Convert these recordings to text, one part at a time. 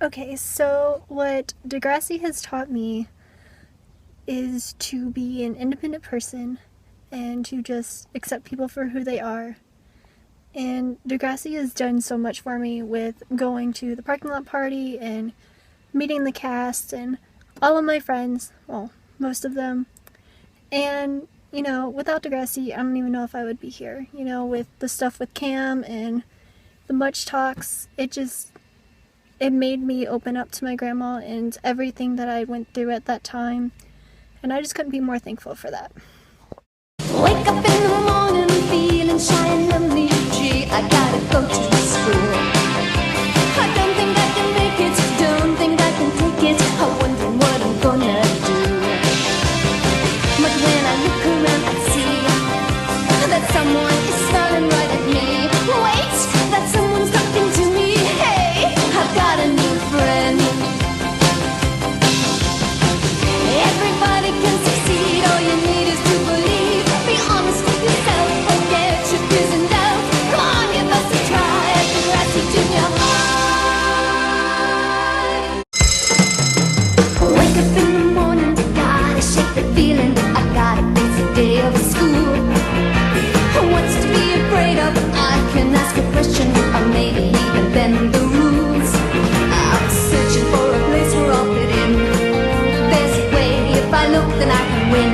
Okay, so what Degrassi has taught me is to be an independent person and to just accept people for who they are. And Degrassi has done so much for me with going to the parking lot party and meeting the cast and all of my friends, well, most of them. And, without Degrassi, I don't even know if I would be here. With the stuff with Cam and the much talks, it made me open up to my grandma and everything that I went through at that time. And I just couldn't be more thankful for that. Wake up in the morning feeling shy and lonely. Gee, I gotta go to school. I don't think I can make it, don't think I can take it. I'm wondering what I'm gonna do. But when I look around I see that someone is smiling right at me. Wait, that someone's talking to me. Hey, I've got a new friend. Everybody can succeed, all you need is to believe. Be honest with yourself, forget your fears and doubts. Come on, give us a try at Degrassi Junior High. Wake up in the morning, gotta shake the feeling. I gotta face the day of school. What's to be afraid of? I can ask a question, or maybe even bend the rules. I'm searching for a place where I'll fit in. There's a way, if I look then I can win.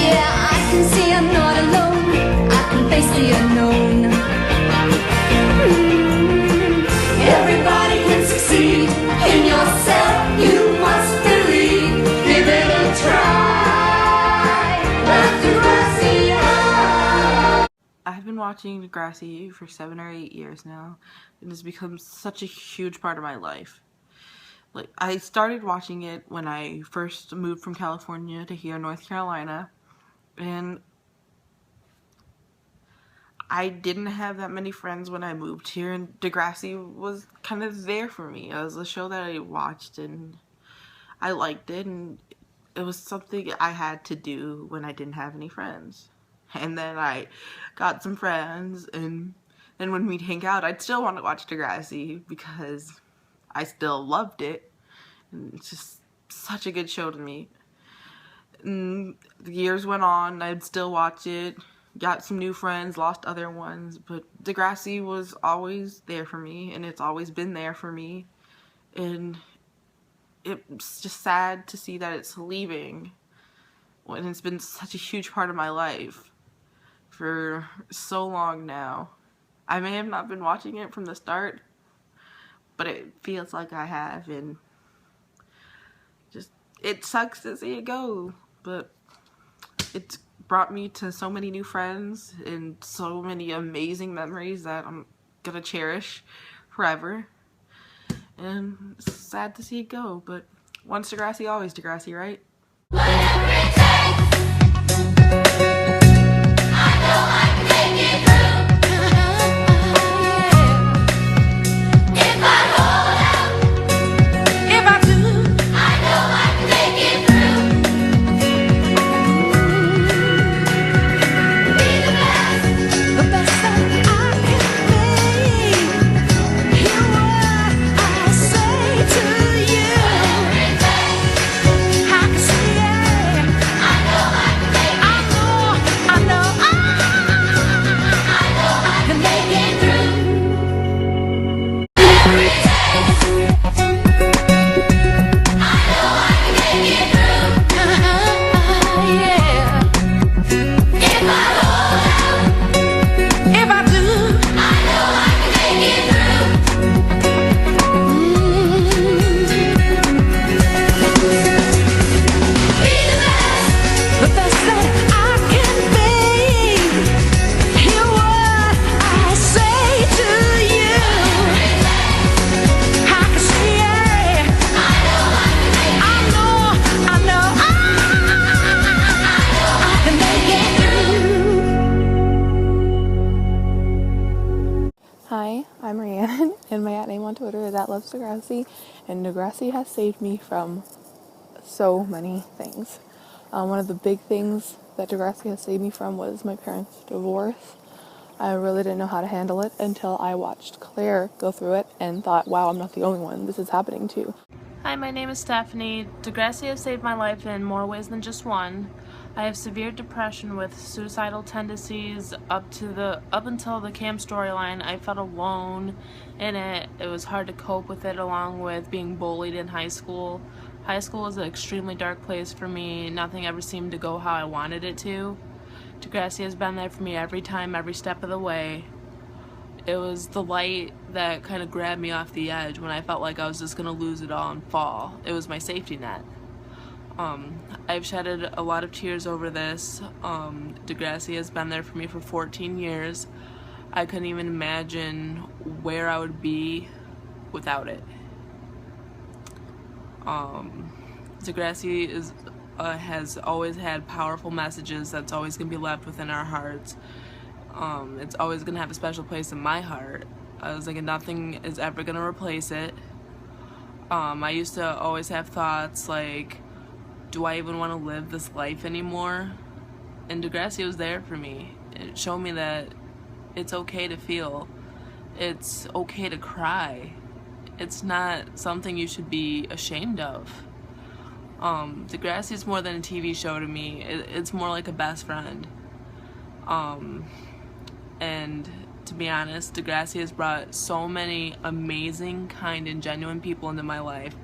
Yeah, I can see I'm not alone. I can face the unknown. Everybody can succeed in yourself. You must believe. Give it a try. Let's do I've been watching Degrassi for 7 or 8 years now, and it's become such a huge part of my life. Like, I started watching it when I first moved from California to here, North Carolina, and I didn't have that many friends when I moved here, and Degrassi was kind of there for me. It was a show that I watched, and I liked it, and it was something I had to do when I didn't have any friends. And then I got some friends, and then when we'd hang out, I'd still want to watch Degrassi because I still loved it. And it's just such a good show to me. And the years went on, I'd still watch it, got some new friends, lost other ones, but Degrassi was always there for me, and it's always been there for me. And it's just sad to see that it's leaving when it's been such a huge part of my life for so long now. I may have not been watching it from the start, but it feels like I have, and just, it sucks to see it go, but it's brought me to so many new friends and so many amazing memories that I'm gonna cherish forever. And it's sad to see it go, but once Degrassi, always Degrassi, right? Whatever it takes. I know I can make it through. If I hold out, if I do, I know I can make it through. Be the best that I can be. Hear what I say to you. Whatever it takes. I can see it. I know I can make it. I know I can make it through. Whatever it takes. I know I can make it through. Yeah. If I hold out, if I do, I know I can make it through. Be the best that I can be. Hear what I say to you. I can see it. I know I can make it. I know I can make it through. Hi, I'm Rhiannon, and my name on Twitter is @LovesDegrassi, and Degrassi has saved me from so many things. One of the big things that Degrassi has saved me from was my parents' divorce. I really didn't know how to handle it until I watched Claire go through it and thought, wow, I'm not the only one. This is happening too. Hi, my name is Stephanie. Degrassi has saved my life in more ways than just one. I have severe depression with suicidal tendencies up until the camp storyline. I felt alone in it. It was hard to cope with it, along with being bullied in high school. High school was an extremely dark place for me. Nothing ever seemed to go how I wanted it to. Degrassi has been there for me every time, every step of the way. It was the light that kind of grabbed me off the edge when I felt like I was just going to lose it all and fall. It was my safety net. I've shedded a lot of tears over this. Degrassi has been there for me for 14 years. I couldn't even imagine where I would be without it. Degrassi has always had powerful messages that's always going to be left within our hearts. It's always going to have a special place in my heart. I was like, nothing is ever going to replace it. I used to always have thoughts like, do I even want to live this life anymore? And Degrassi was there for me. It showed me that it's okay to feel. It's okay to cry. It's not something you should be ashamed of. Degrassi is more than a TV show to me. It's more like a best friend. And to be honest, Degrassi has brought so many amazing, kind, and genuine people into my life.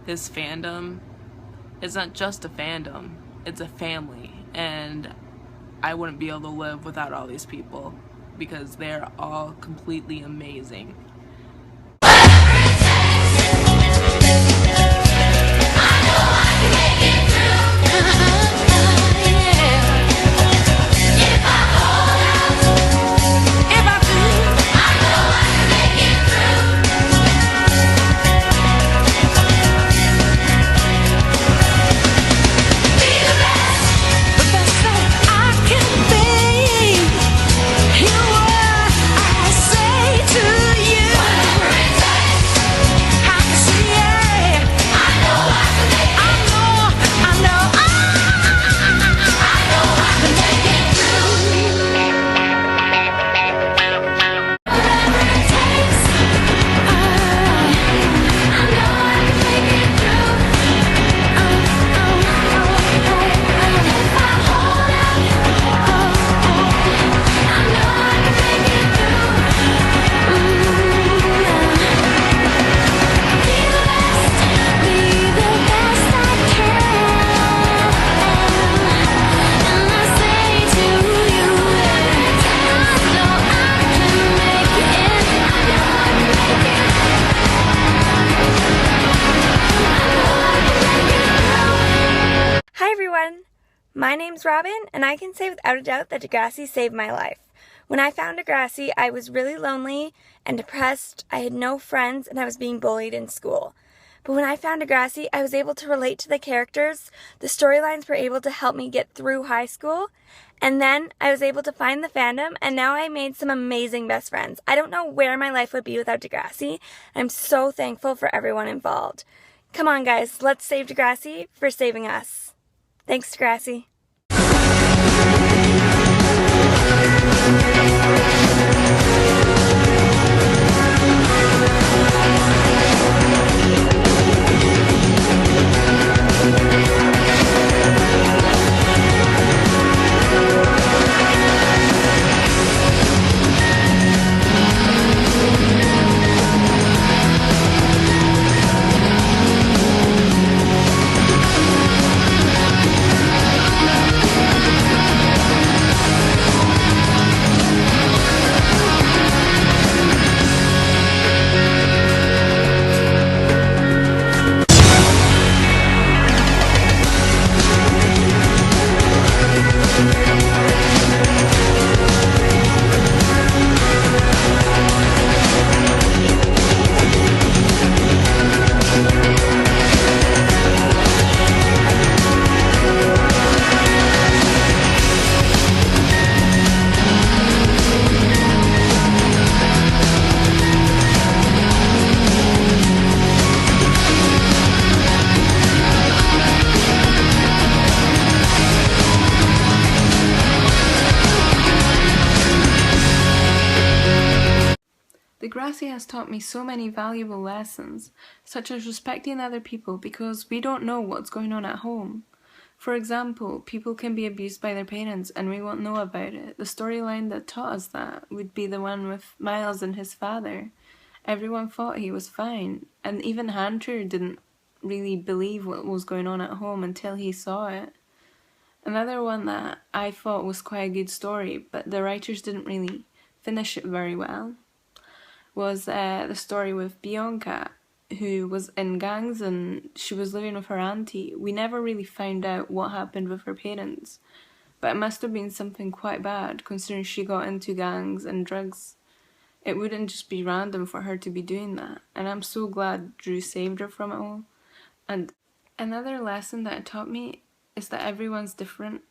This fandom is not just a fandom, it's a family. And I wouldn't be able to live without all these people because they're all completely amazing. My name's Robin, and I can say without a doubt that Degrassi saved my life. When I found Degrassi, I was really lonely and depressed, I had no friends, and I was being bullied in school. But when I found Degrassi, I was able to relate to the characters, the storylines were able to help me get through high school, and then I was able to find the fandom, and now I made some amazing best friends. I don't know where my life would be without Degrassi. I'm so thankful for everyone involved. Come on, guys, let's save Degrassi for saving us. Thanks, Degrassi. Degrassi has taught me so many valuable lessons, such as respecting other people because we don't know what's going on at home. For example, people can be abused by their parents and we won't know about it. The storyline that taught us that would be the one with Miles and his father. Everyone thought he was fine, and even Hunter didn't really believe what was going on at home until he saw it. Another one that I thought was quite a good story, but the writers didn't really finish it very well, was the story with Bianca, who was in gangs and she was living with her auntie. We never really found out what happened with her parents, but it must have been something quite bad considering she got into gangs and drugs. It wouldn't just be random for her to be doing that, and I'm so glad Drew saved her from it all. And another lesson that it taught me is that everyone's different,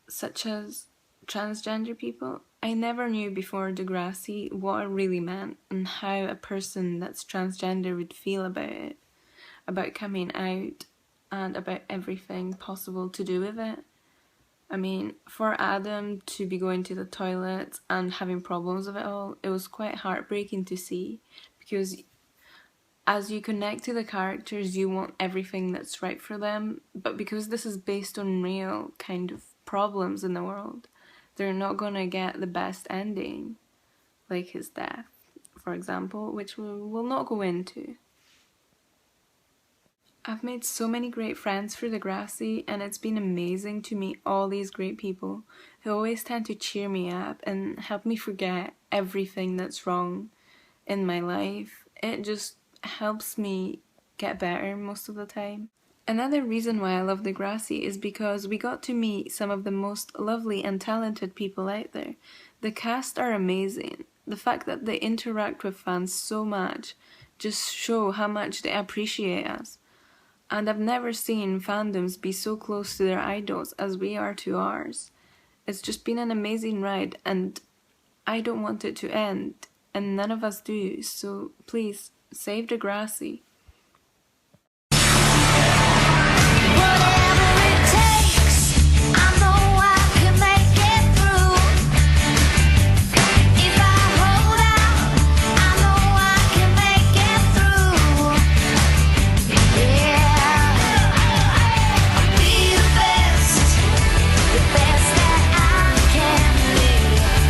such as transgender people. I never knew before Degrassi what it really meant and how a person that's transgender would feel about it, about coming out, and about everything possible to do with it. I mean, for Adam to be going to the toilet and having problems with it all, it was quite heartbreaking to see, because as you connect to the characters, you want everything that's right for them, but because this is based on real kind of problems in the world, they're not gonna get the best ending, like his death, for example, which we will not go into. I've made so many great friends through Degrassi, and it's been amazing to meet all these great people who always tend to cheer me up and help me forget everything that's wrong in my life. It just helps me get better most of the time. Another reason why I love Degrassi is because we got to meet some of the most lovely and talented people out there. The cast are amazing. The fact that they interact with fans so much just show how much they appreciate us. And I've never seen fandoms be so close to their idols as we are to ours. It's just been an amazing ride, and I don't want it to end, and none of us do, so please, save Degrassi. Whatever it takes, I know I can make it through. If I hold out, I know I can make it through. Yeah, I'll be the best that I can be.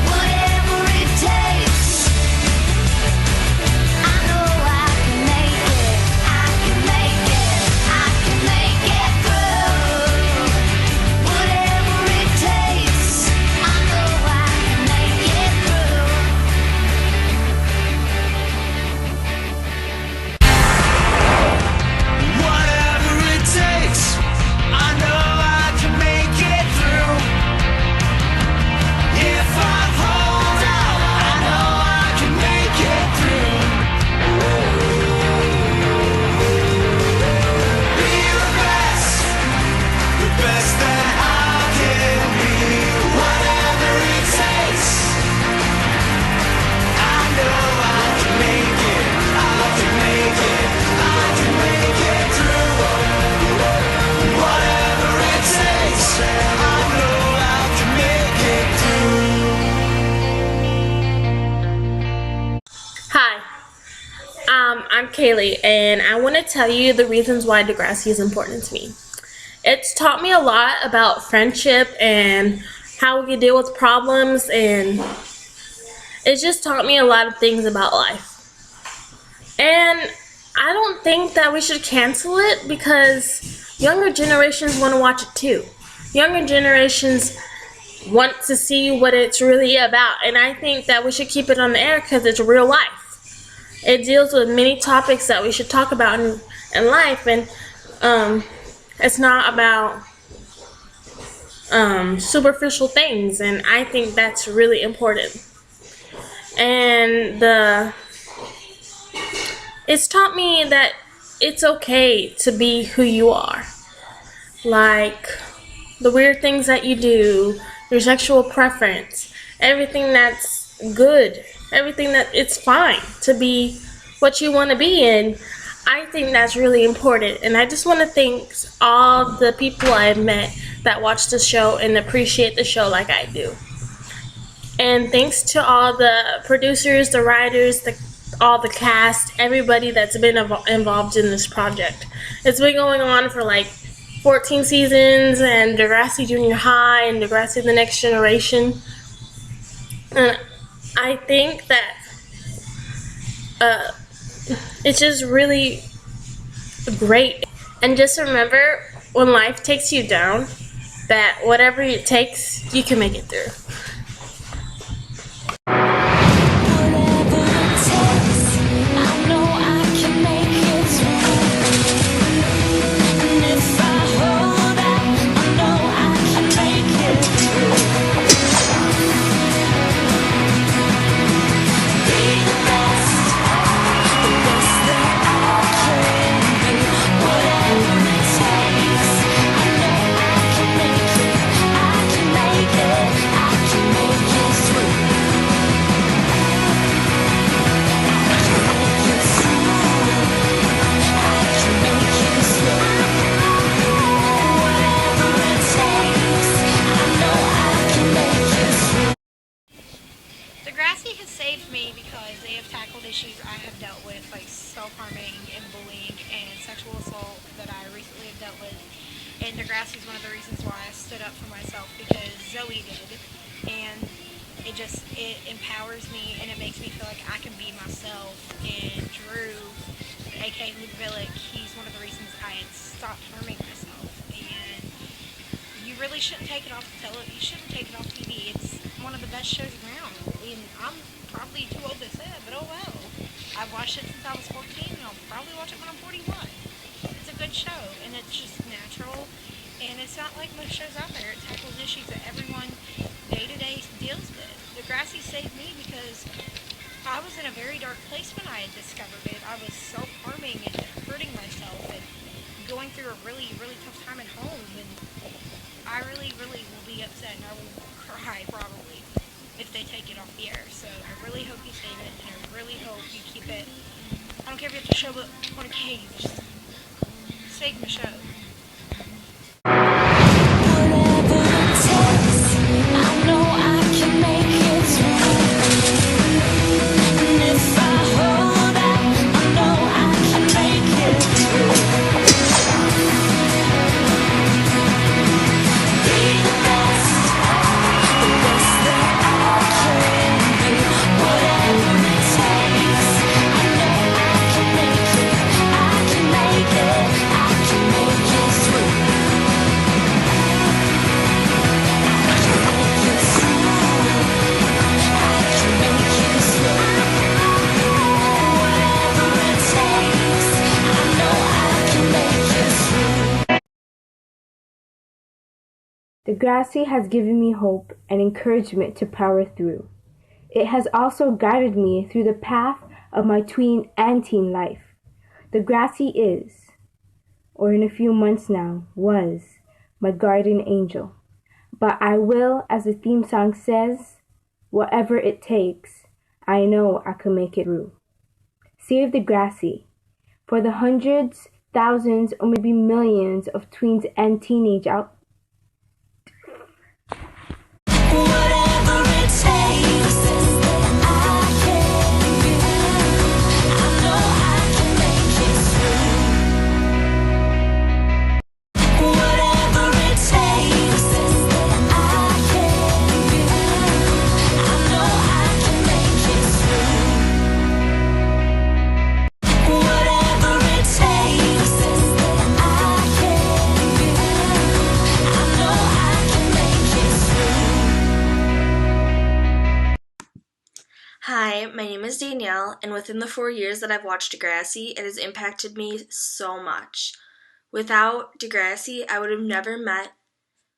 Whatever it takes, I know I can make it. I can make it. I can make it through. Whatever it takes, I know I can make it through. Whatever it takes, I know I can make it through. If I hold out, I know I can make it through. Be the best that I can be. Whatever it takes, I know I can make it. I can make it. I can make it through. Whatever it takes, I know I can make it through. Hi, I'm Kaylee, and I want to tell you the reasons why Degrassi is important to me. It's taught me a lot about friendship and how we can deal with problems, and it's just taught me a lot of things about life. And I don't think that we should cancel it because younger generations want to watch it too. Younger generations want to see what it's really about, and I think that we should keep it on the air because it's real life. It deals with many topics that we should talk about in life, and it's not about superficial things, and I think that's really important. And it's taught me that it's okay to be who you are. Like the weird things that you do, your sexual preference, everything that's good, everything that it's fine to be what you want to be in. I think that's really important, and I just want to thank all the people I've met that watch the show and appreciate the show like I do. And thanks to all the producers, the writers, all the cast, everybody that's been involved in this project. It's been going on for like 14 seasons, and Degrassi Junior High and Degrassi The Next Generation. And I think that it's just really great. And just remember, when life takes you down, that whatever it takes, you can make it through. Whatever it takes, I know I can make it through. And if I hold out, I know I can make it through. Be the best that I can be. Whatever it takes, I know I can make it. I can make it. I can make it through. Degrassi has saved me because they have tackled issues I have dealt with, like self-harming and bullying and sexual assault that I recently have dealt with. And Degrassi is one of the reasons why I stood up for myself, because Zoe did. And it empowers me, and it makes me feel like I can be myself. And Drew, aka Luke Villick, he's one of the reasons I had stopped harming myself. And you really shouldn't take it off you shouldn't take it off TV. It's one of the best shows around. And I'm probably too old to say it, but oh well. I've watched it since I was 14, and I'll probably watch it when I'm 41. It's a good show, and it's just natural, and it's not like most shows out there. It tackles issues that everyone day-to-day deals with. Degrassi saved me because I was in a very dark place when I had discovered it. I was self-harming and hurting myself and going through a really, really tough time at home, and I really, really will be upset, and I will cry probably if they take it off the air. So I really hope you save it, and I really hope you keep it. I don't care if you have to show it on a cage. Just save the show. Whatever it takes, I know I can make it through. And if I hold out, I know I can make it through. Be the best that I can be. Whatever it takes, I know I can make it. I can make it. I can make it through. Degrassi has given me hope and encouragement to power through. It has also guided me through the path of my tween and teen life. Degrassi is, or in a few months now, was, my guardian angel. But I will, as the theme song says, whatever it takes, I know I can make it through. Save Degrassi for the hundreds, thousands, or maybe millions of tweens and teenage out. Whatever it takes, I can be. I know I can make it through. Whatever it takes, I can be. I know I can make it through. Whatever it takes, I can be. I know I can make it through. Hi, my name is Danielle, and within the 4 years that I've watched Degrassi, it has impacted me so much. Without Degrassi, I would have never met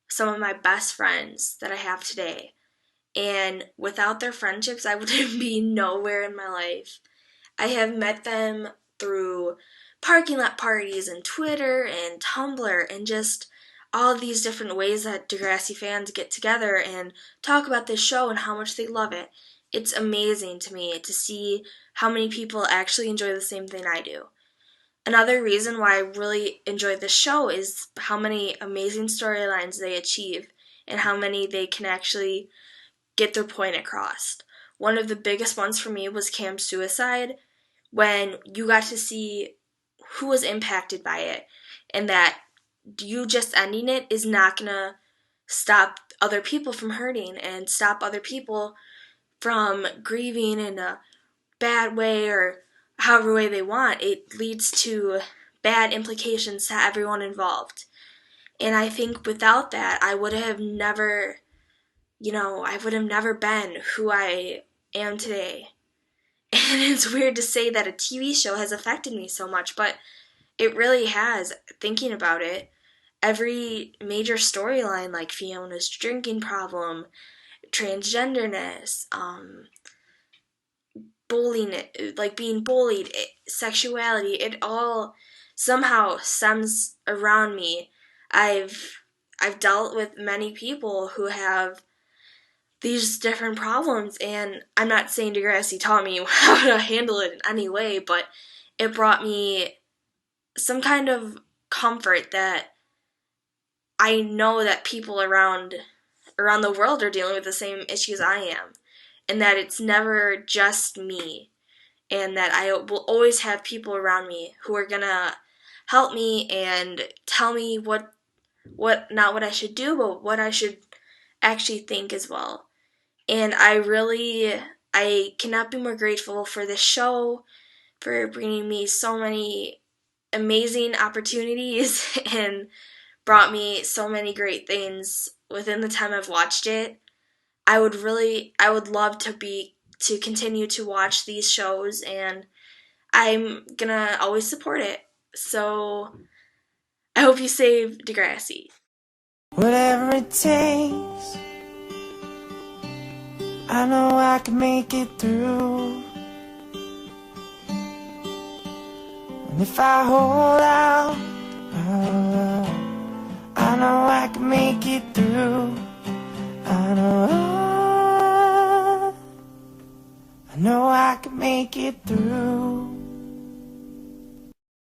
some of my best friends that I have today. And without their friendships, I would be nowhere in my life. I have met them through parking lot parties and Twitter and Tumblr and just all of these different ways that Degrassi fans get together and talk about this show and how much they love it. It's amazing to me to see how many people actually enjoy the same thing I do. Another reason why I really enjoy this show is how many amazing storylines they achieve and how many they can actually get their point across. One of the biggest ones for me was Cam's suicide, when you got to see who was impacted by it, and that you just ending it is not going to stop other people from hurting and stop other people from grieving in a bad way or however way they want. It leads to bad implications to everyone involved. And I think without that, I would have never been who I am today. And it's weird to say that a TV show has affected me so much, but it really has, thinking about it. Every major storyline, like Fiona's drinking problem, transgenderness, bullying, like being bullied, sexuality, it all somehow stems around me. I've dealt with many people who have these different problems, and I'm not saying Degrassi taught me how to handle it in any way, but it brought me some kind of comfort that I know that people around the world are dealing with the same issues I am, and that it's never just me, and that I will always have people around me who are gonna help me and tell me what not what I should do, but what I should actually think as well. And I cannot be more grateful for this show, for bringing me so many amazing opportunities and brought me so many great things within the time I've watched it. I would love to continue to watch these shows, and I'm gonna always support it. So I hope you save Degrassi. Whatever it takes, I know I can make it through. And if I hold out, I know I can make it through. I know I can make it through.